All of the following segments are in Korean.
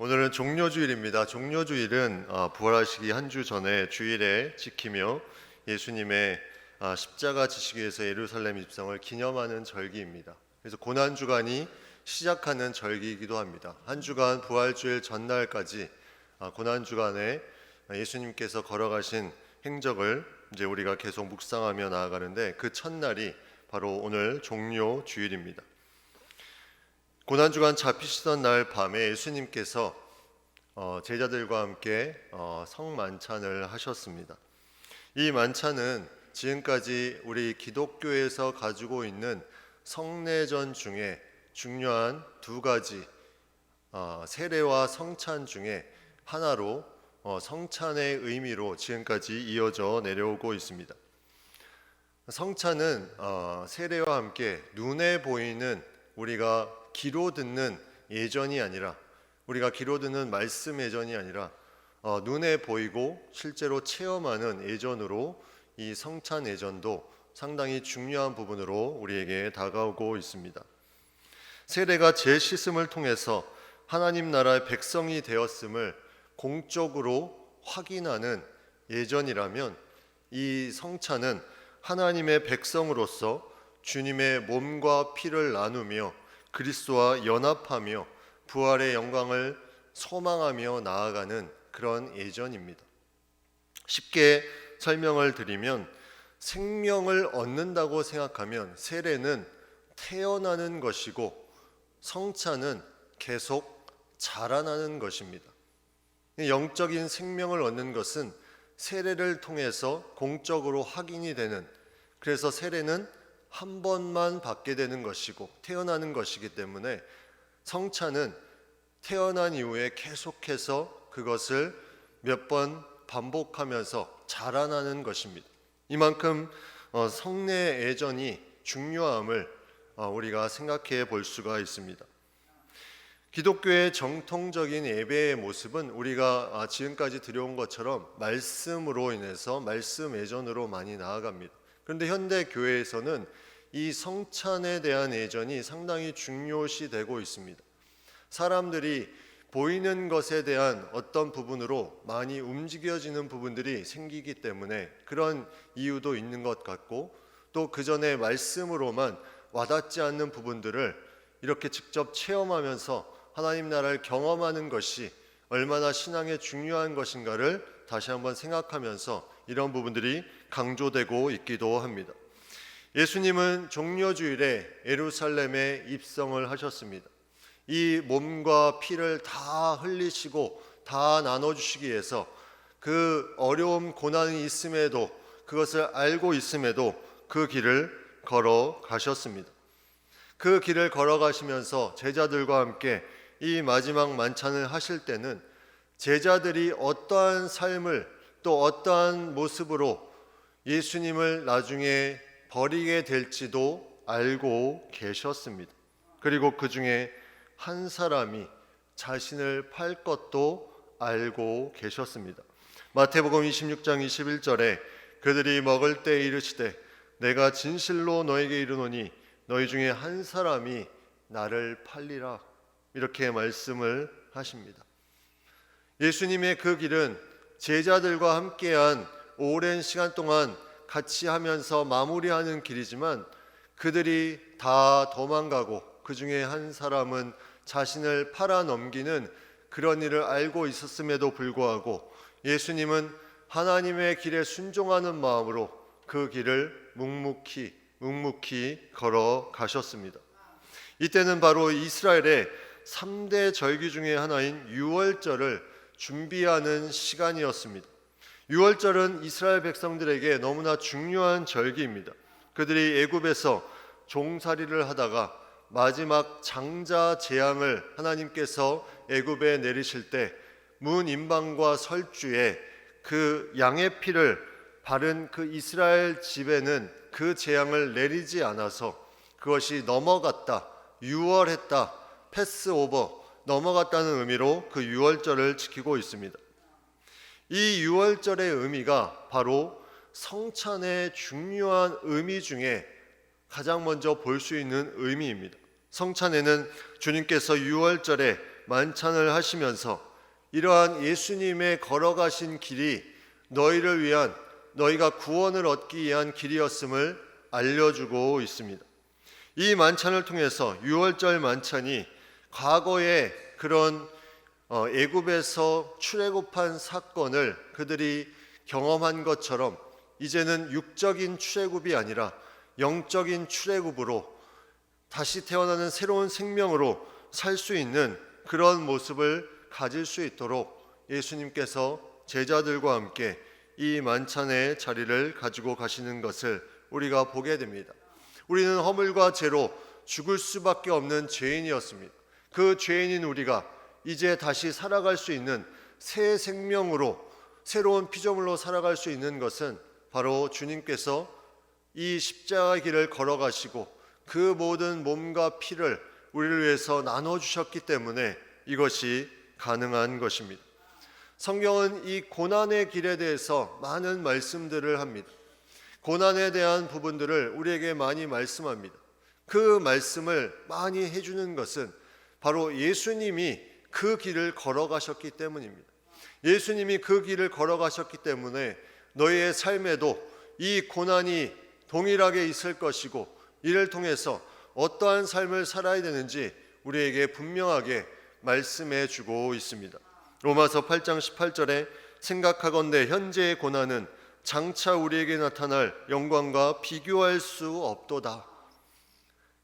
오늘은 종료주일입니다. 종료주일은 부활하시기 한 주 전에 주일에 지키며 예수님의 십자가 지시기에서 예루살렘 입성을 기념하는 절기입니다. 그래서 고난주간이 시작하는 절기이기도 합니다. 한 주간 부활주일 전날까지 고난주간에 예수님께서 걸어가신 행적을 이제 우리가 계속 묵상하며 나아가는데, 그 첫날이 바로 오늘 종료주일입니다. 고난주간 잡히시던 날 밤에 예수님께서 제자들과 함께 성만찬을 하셨습니다. 이 만찬은 지금까지 우리 기독교에서 가지고 있는 성례전 중에 중요한 두 가지 세례와 성찬 중에 하나로 성찬의 의미로 지금까지 이어져 내려오고 있습니다. 성찬은 세례와 함께 눈에 보이는 우리가 귀로 듣는 예전이 아니라, 우리가 귀로 듣는 말씀 예전이 아니라 눈에 보이고 실제로 체험하는 예전으로 이 성찬 예전도 상당히 중요한 부분으로 우리에게 다가오고 있습니다. 세례가 재씻음을 통해서 하나님 나라의 백성이 되었음을 공적으로 확인하는 예전이라면, 이 성찬은 하나님의 백성으로서 주님의 몸과 피를 나누며 그리스도와 연합하며 부활의 영광을 소망하며 나아가는 그런 예전입니다. 쉽게 설명을 드리면, 생명을 얻는다고 생각하면 세례는 태어나는 것이고 성찬은 계속 자라나는 것입니다. 영적인 생명을 얻는 것은 세례를 통해서 공적으로 확인이 되는, 그래서 세례는 한 번만 받게 되는 것이고 태어나는 것이기 때문에 성찬은 태어난 이후에 계속해서 그것을 몇 번 반복하면서 자라나는 것입니다. 이만큼 성례 예전이 중요함을 우리가 생각해 볼 수가 있습니다. 기독교의 정통적인 예배의 모습은 우리가 지금까지 드려온 것처럼 말씀으로 인해서 말씀 예전으로 많이 나아갑니다. 그런데 현대 교회에서는 이 성찬에 대한 예전이 상당히 중요시되고 있습니다. 사람들이 보이는 것에 대한 어떤 부분으로 많이 움직여지는 부분들이 생기기 때문에 그런 이유도 있는 것 같고, 또 그 전에 말씀으로만 와닿지 않는 부분들을 이렇게 직접 체험하면서 하나님 나라를 경험하는 것이 얼마나 신앙에 중요한 것인가를 다시 한번 생각하면서 이런 부분들이 강조되고 있기도 합니다. 예수님은 종료주일에 예루살렘에 입성을 하셨습니다. 이 몸과 피를 다 흘리시고 다 나눠주시기 위해서 그 어려움 고난이 있음에도, 그것을 알고 있음에도 그 길을 걸어가셨습니다. 그 길을 걸어가시면서 제자들과 함께 이 마지막 만찬을 하실 때는 제자들이 어떠한 삶을 또 어떠한 모습으로 예수님을 나중에 버리게 될지도 알고 계셨습니다. 그리고 그 중에 한 사람이 자신을 팔 것도 알고 계셨습니다. 마태복음 26장 21절에 그들이 먹을 때 이르시되 내가 진실로 너에게 이르노니 너희 중에 한 사람이 나를 팔리라, 이렇게 말씀을 하십니다. 예수님의 그 길은 제자들과 함께한 오랜 시간 동안 같이 하면서 마무리하는 길이지만, 그들이 다 도망가고 그 중에 한 사람은 자신을 팔아 넘기는 그런 일을 알고 있었음에도 불구하고 예수님은 하나님의 길에 순종하는 마음으로 그 길을 묵묵히 걸어가셨습니다. 이때는 바로 이스라엘의 3대 절기 중에 하나인 유월절을 준비하는 시간이었습니다. 유월절은 이스라엘 백성들에게 너무나 중요한 절기입니다. 그들이 애굽에서 종살이를 하다가 마지막 장자 재앙을 하나님께서 애굽에 내리실 때 문 임방과 설주에 그 양의 피를 바른 그 이스라엘 집에는 그 재앙을 내리지 않아서 그것이 넘어갔다, 유월했다, 패스오버, 넘어갔다는 의미로 그 유월절을 지키고 있습니다. 이 유월절의 의미가 바로 성찬의 중요한 의미 중에 가장 먼저 볼 수 있는 의미입니다. 성찬에는 주님께서 유월절에 만찬을 하시면서 이러한 예수님의 걸어가신 길이 너희를 위한, 너희가 구원을 얻기 위한 길이었음을 알려주고 있습니다. 이 만찬을 통해서 유월절 만찬이 과거의 그런 애굽에서 출애굽한 사건을 그들이 경험한 것처럼 이제는 육적인 출애굽이 아니라 영적인 출애굽으로 다시 태어나는 새로운 생명으로 살 수 있는 그런 모습을 가질 수 있도록 예수님께서 제자들과 함께 이 만찬의 자리를 가지고 가시는 것을 우리가 보게 됩니다. 우리는 허물과 죄로 죽을 수밖에 없는 죄인이었습니다. 그 죄인인 우리가 이제 다시 살아갈 수 있는 새 생명으로, 새로운 피조물로 살아갈 수 있는 것은 바로 주님께서 이 십자가의 길을 걸어가시고 그 모든 몸과 피를 우리를 위해서 나눠주셨기 때문에 이것이 가능한 것입니다. 성경은 이 고난의 길에 대해서 많은 말씀들을 합니다. 고난에 대한 부분들을 우리에게 많이 말씀합니다. 그 말씀을 많이 해주는 것은 바로 예수님이 그 길을 걸어가셨기 때문입니다. 예수님이 그 길을 걸어가셨기 때문에 너희의 삶에도 이 고난이 동일하게 있을 것이고 이를 통해서 어떠한 삶을 살아야 되는지 우리에게 분명하게 말씀해 주고 있습니다. 로마서 8장 18절에 생각하건대 현재의 고난은 장차 우리에게 나타날 영광과 비교할 수 없도다.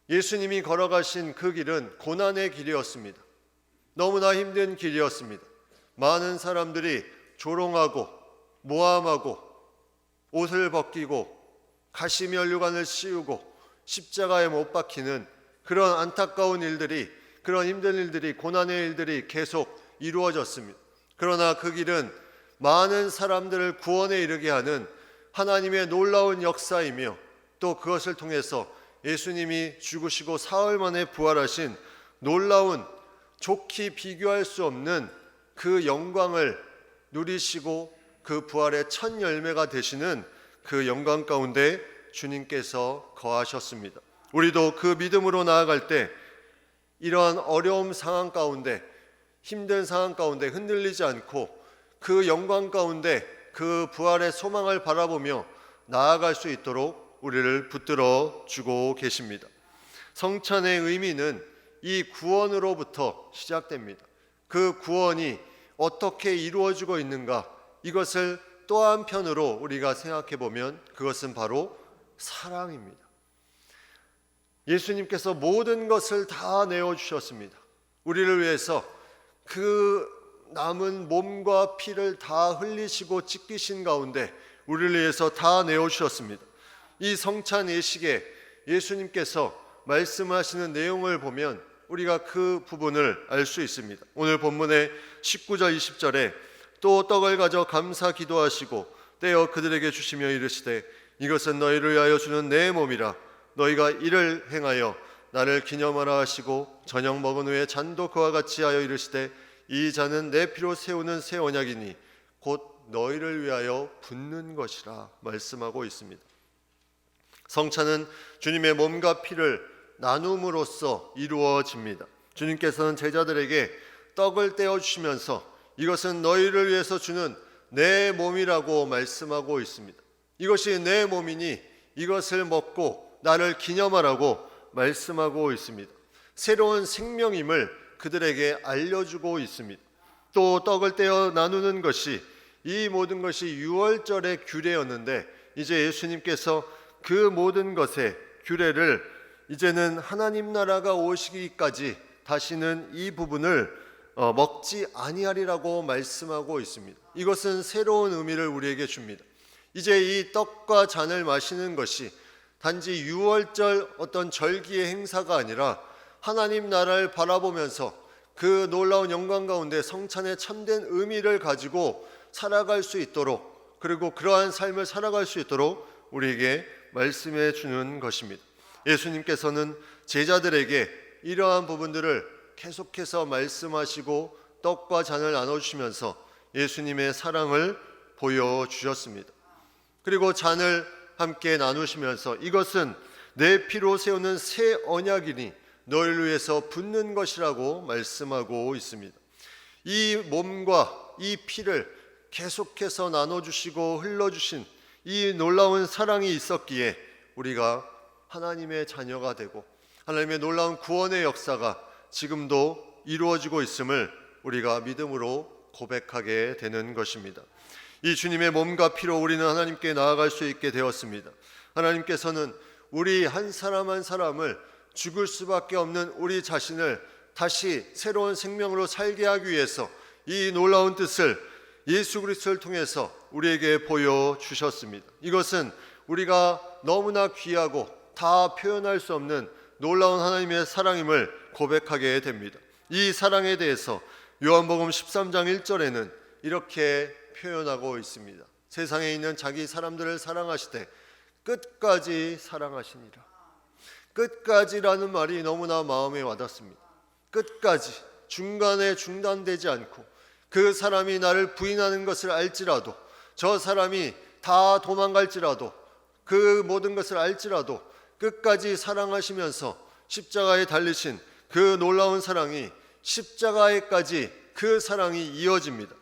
예수님이 걸어가신 그 길은 고난의 길이었습니다. 너무나 힘든 길이었습니다. 많은 사람들이 조롱하고 모함하고 옷을 벗기고 가시면류관을 씌우고 십자가에 못 박히는 그런 안타까운 일들이, 그런 힘든 일들이, 고난의 일들이 계속 이루어졌습니다. 그러나 그 길은 많은 사람들을 구원에 이르게 하는 하나님의 놀라운 역사이며 또 그것을 통해서 예수님이 죽으시고 사흘 만에 부활하신 놀라운, 좋게 비교할 수 없는 그 영광을 누리시고 그 부활의 첫 열매가 되시는 그 영광 가운데 주님께서 거하셨습니다. 우리도 그 믿음으로 나아갈 때 이러한 어려움 상황 가운데, 힘든 상황 가운데 흔들리지 않고 그 영광 가운데 그 부활의 소망을 바라보며 나아갈 수 있도록 우리를 붙들어 주고 계십니다. 성찬의 의미는 이 구원으로부터 시작됩니다. 그 구원이 어떻게 이루어지고 있는가, 이것을 또 한편으로 우리가 생각해 보면 그것은 바로 사랑입니다. 예수님께서 모든 것을 다 내어주셨습니다. 우리를 위해서 그 남은 몸과 피를 다 흘리시고 찢기신 가운데 우리를 위해서 다 내어주셨습니다. 이 성찬 예식에 예수님께서 말씀하시는 내용을 보면 우리가 그 부분을 알 수 있습니다. 오늘 본문의 19절 20절에 또 떡을 가져 감사 기도하시고 떼어 그들에게 주시며 이르시되 이것은 너희를 위하여 주는 내 몸이라 너희가 이를 행하여 나를 기념하라 하시고 저녁 먹은 후에 잔도 그와 같이 하여 이르시되 이 잔은 내 피로 세우는 새 언약이니 곧 너희를 위하여 붓는 것이라 말씀하고 있습니다. 성찬은 주님의 몸과 피를 나눔으로써 이루어집니다. 주님께서는 제자들에게 떡을 떼어주시면서 이것은 너희를 위해서 주는 내 몸이라고 말씀하고 있습니다. 이것이 내 몸이니 이것을 먹고 나를 기념하라고 말씀하고 있습니다. 새로운 생명임을 그들에게 알려주고 있습니다. 또 떡을 떼어 나누는 것이, 이 모든 것이 유월절의 규례였는데 이제 예수님께서 그 모든 것의 규례를 이제는 하나님 나라가 오시기까지 다시는 이 부분을 먹지 아니하리라고 말씀하고 있습니다. 이것은 새로운 의미를 우리에게 줍니다. 이제 이 떡과 잔을 마시는 것이 단지 유월절 어떤 절기의 행사가 아니라 하나님 나라를 바라보면서 그 놀라운 영광 가운데 성찬의 참된 의미를 가지고 살아갈 수 있도록, 그리고 그러한 삶을 살아갈 수 있도록 우리에게 말씀해 주는 것입니다. 예수님께서는 제자들에게 이러한 부분들을 계속해서 말씀하시고 떡과 잔을 나눠주시면서 예수님의 사랑을 보여주셨습니다. 그리고 잔을 함께 나누시면서 이것은 내 피로 세우는 새 언약이니 너희를 위해서 붓는 것이라고 말씀하고 있습니다. 이 몸과 이 피를 계속해서 나눠주시고 흘러주신 이 놀라운 사랑이 있었기에 우리가 하나님의 자녀가 되고 하나님의 놀라운 구원의 역사가 지금도 이루어지고 있음을 우리가 믿음으로 고백하게 되는 것입니다. 이 주님의 몸과 피로 우리는 하나님께 나아갈 수 있게 되었습니다. 하나님께서는 우리 한 사람 한 사람을 죽을 수밖에 없는 우리 자신을 다시 새로운 생명으로 살게 하기 위해서 이 놀라운 뜻을 예수 그리스도를 통해서 우리에게 보여주셨습니다. 이것은 우리가 너무나 귀하고 다 표현할 수 없는 놀라운 하나님의 사랑임을 고백하게 됩니다. 이 사랑에 대해서 요한복음 13장 1절에는 이렇게 표현하고 있습니다. 세상에 있는 자기 사람들을 사랑하시되 끝까지 사랑하시니라. 끝까지라는 말이 너무나 마음에 와닿습니다. 끝까지, 중간에 중단되지 않고 그 사람이 나를 부인하는 것을 알지라도, 저 사람이 다 도망갈지라도, 그 모든 것을 알지라도 끝까지 사랑하시면서 십자가에 달리신 그 놀라운 사랑이 십자가에까지 그 사랑이 이어집니다.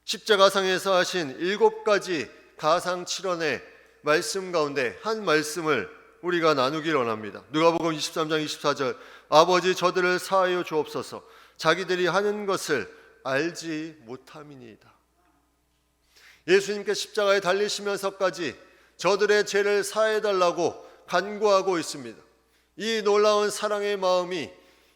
십자가상에서 하신 7가지 가상칠언의 말씀 가운데 한 말씀을 우리가 나누기를 원합니다. 누가복음 23장 24절, 아버지 저들을 사하여 주옵소서, 자기들이 하는 것을 알지 못함이니이다. 예수님께 십자가에 달리시면서까지 저들의 죄를 사해달라고 간구하고 있습니다. 이 놀라운 사랑의 마음이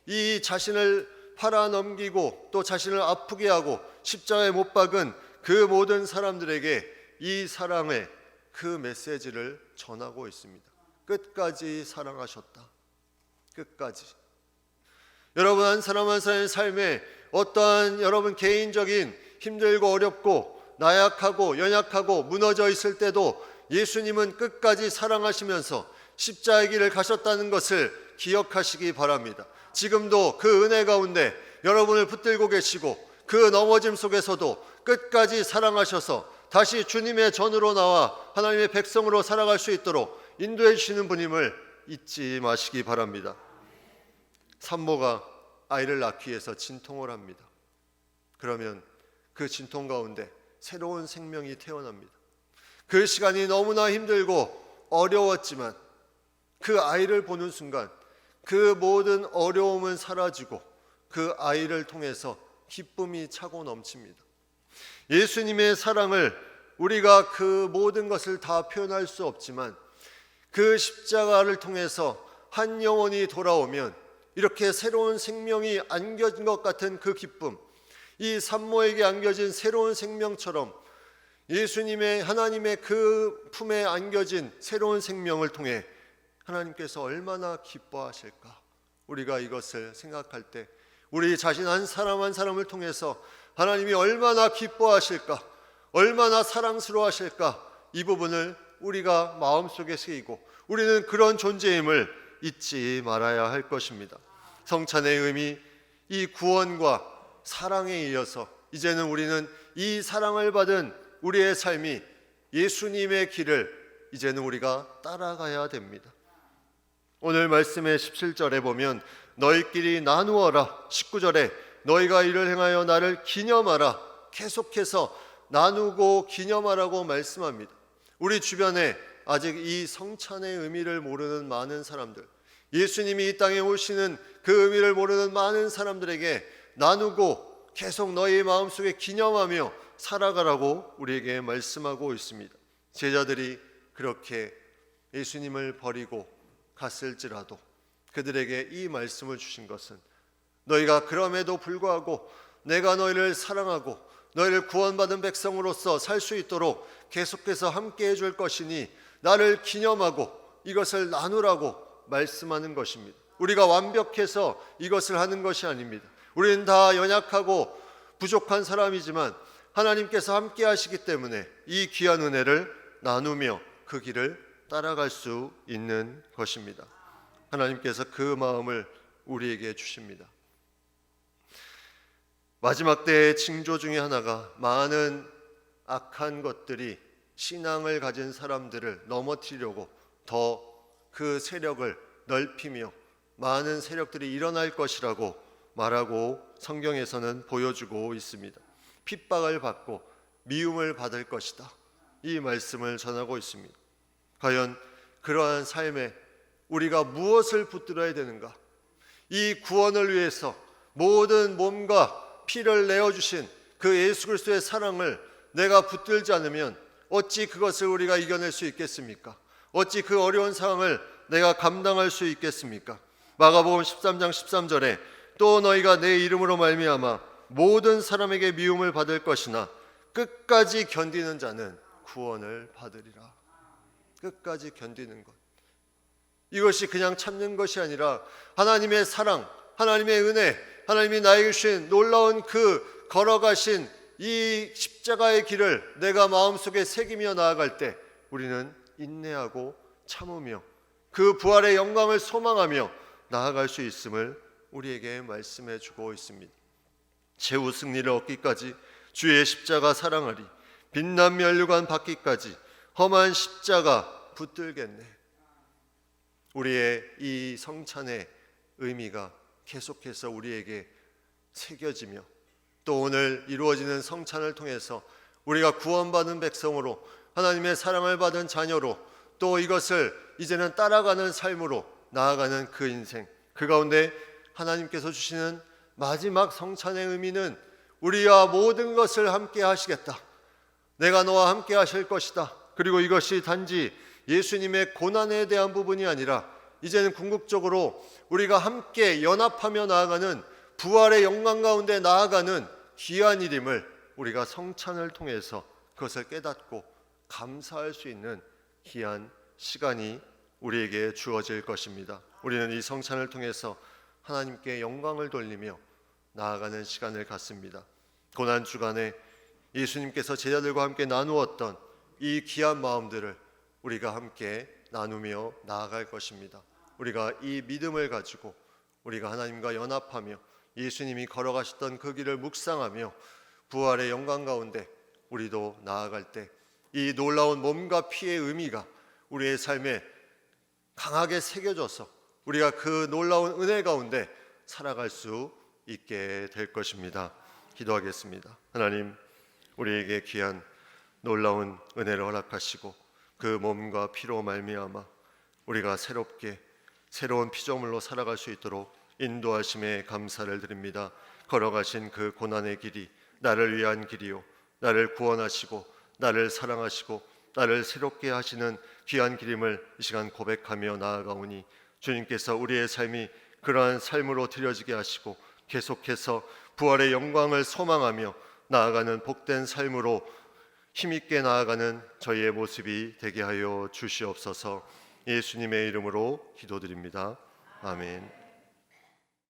이 자신을 팔아넘기고 또 자신을 아프게 하고 십자가에 못 박은 그 모든 사람들에게 이 사랑의 그 메시지를 전하고 있습니다. 끝까지 사랑하셨다. 끝까지. 여러분 한 사람 한 사람의 삶에 어떠한 여러분 개인적인 힘들고 어렵고 나약하고 연약하고 무너져 있을 때도 예수님은 끝까지 사랑하시면서 십자가의 길을 가셨다는 것을 기억하시기 바랍니다. 지금도 그 은혜 가운데 여러분을 붙들고 계시고 그 넘어짐 속에서도 끝까지 사랑하셔서 다시 주님의 전으로 나와 하나님의 백성으로 살아갈 수 있도록 인도해 주시는 분임을 잊지 마시기 바랍니다. 산모가 아이를 낳기 위해서 진통을 합니다. 그러면 그 진통 가운데 새로운 생명이 태어납니다. 그 시간이 너무나 힘들고 어려웠지만 그 아이를 보는 순간 그 모든 어려움은 사라지고 그 아이를 통해서 기쁨이 차고 넘칩니다. 예수님의 사랑을 우리가 그 모든 것을 다 표현할 수 없지만 그 십자가를 통해서 한 영혼이 돌아오면 이렇게 새로운 생명이 안겨진 것 같은 그 기쁨, 이 산모에게 안겨진 새로운 생명처럼 예수님의 하나님의 그 품에 안겨진 새로운 생명을 통해 하나님께서 얼마나 기뻐하실까. 우리가 이것을 생각할 때 우리 자신 한 사람 한 사람을 통해서 하나님이 얼마나 기뻐하실까, 얼마나 사랑스러워하실까, 이 부분을 우리가 마음속에 새기고 우리는 그런 존재임을 잊지 말아야 할 것입니다. 성찬의 의미, 이 구원과 사랑에 이어서 이제는 우리는 이 사랑을 받은 우리의 삶이 예수님의 길을 이제는 우리가 따라가야 됩니다. 오늘 말씀의 17절에 보면 너희끼리 나누어라, 19절에 너희가 이를 행하여 나를 기념하라, 계속해서 나누고 기념하라고 말씀합니다. 우리 주변에 아직 이 성찬의 의미를 모르는 많은 사람들, 예수님이 이 땅에 오시는 그 의미를 모르는 많은 사람들에게 나누고 계속 너희 마음속에 기념하며 살아가라고 우리에게 말씀하고 있습니다. 제자들이 그렇게 예수님을 버리고 갔을지라도 그들에게 이 말씀을 주신 것은 너희가 그럼에도 불구하고 내가 너희를 사랑하고 너희를 구원받은 백성으로서 살 수 있도록 계속해서 함께 해줄 것이니 나를 기념하고 이것을 나누라고 말씀하는 것입니다. 우리가 완벽해서 이것을 하는 것이 아닙니다. 우리는 다 연약하고 부족한 사람이지만 하나님께서 함께 하시기 때문에 이 귀한 은혜를 나누며 그 길을 따라갈 수 있는 것입니다. 하나님께서 그 마음을 우리에게 주십니다. 마지막 때의 징조 중에 하나가 많은 악한 것들이 신앙을 가진 사람들을 넘어뜨리려고 더 그 세력을 넓히며 많은 세력들이 일어날 것이라고 말하고 성경에서는 보여주고 있습니다. 핍박을 받고 미움을 받을 것이다, 이 말씀을 전하고 있습니다. 과연 그러한 삶에 우리가 무엇을 붙들어야 되는가? 이 구원을 위해서 모든 몸과 피를 내어주신 그 예수 그리스도의 사랑을 내가 붙들지 않으면 어찌 그것을 우리가 이겨낼 수 있겠습니까? 어찌 그 어려운 상황을 내가 감당할 수 있겠습니까? 마가복음 13장 13절에 또 너희가 내 이름으로 말미암아 모든 사람에게 미움을 받을 것이나 끝까지 견디는 자는 구원을 받으리라. 끝까지 견디는 것, 이것이 그냥 참는 것이 아니라 하나님의 사랑, 하나님의 은혜, 하나님이 나에게 주신 놀라운 그 걸어가신 이 십자가의 길을 내가 마음속에 새기며 나아갈 때 우리는 인내하고 참으며 그 부활의 영광을 소망하며 나아갈 수 있음을 우리에게 말씀해 주고 있습니다. 최후 승리를 얻기까지 주의 십자가 사랑하리, 빛난 면류관 받기까지 험한 십자가 붙들겠네. 우리의 이 성찬의 의미가 계속해서 우리에게 새겨지며 또 오늘 이루어지는 성찬을 통해서 우리가 구원받은 백성으로 하나님의 사랑을 받은 자녀로 또 이것을 이제는 따라가는 삶으로 나아가는 그 인생, 그 가운데 하나님께서 주시는 마지막 성찬의 의미는 우리와 모든 것을 함께 하시겠다, 내가 너와 함께 하실 것이다. 그리고 이것이 단지 예수님의 고난에 대한 부분이 아니라 이제는 궁극적으로 우리가 함께 연합하며 나아가는 부활의 영광 가운데 나아가는 귀한 일임을 우리가 성찬을 통해서 그것을 깨닫고 감사할 수 있는 귀한 시간이 우리에게 주어질 것입니다. 우리는 이 성찬을 통해서 하나님께 영광을 돌리며 나아가는 시간을 갖습니다. 고난 주간에 예수님께서 제자들과 함께 나누었던 이 귀한 마음들을 우리가 함께 나누며 나아갈 것입니다. 우리가 이 믿음을 가지고 우리가 하나님과 연합하며 예수님이 걸어가셨던 그 길을 묵상하며 부활의 영광 가운데 우리도 나아갈 때 이 놀라운 몸과 피의 의미가 우리의 삶에 강하게 새겨져서 우리가 그 놀라운 은혜 가운데 살아갈 수 있게 될 것입니다. 기도하겠습니다. 하나님, 우리에게 귀한 놀라운 은혜를 허락하시고 그 몸과 피로 말미암아 우리가 새롭게 새로운 피조물로 살아갈 수 있도록 인도하심에 감사를 드립니다. 걸어가신 그 고난의 길이 나를 위한 길이요, 나를 구원하시고 나를 사랑하시고 나를 새롭게 하시는 귀한 길임을 이 시간 고백하며 나아가오니 주님께서 우리의 삶이 그러한 삶으로 드려지게 하시고 계속해서 부활의 영광을 소망하며 나아가는 복된 삶으로 힘있게 나아가는 저희의 모습이 되게 하여 주시옵소서. 예수님의 이름으로 기도드립니다. 아멘.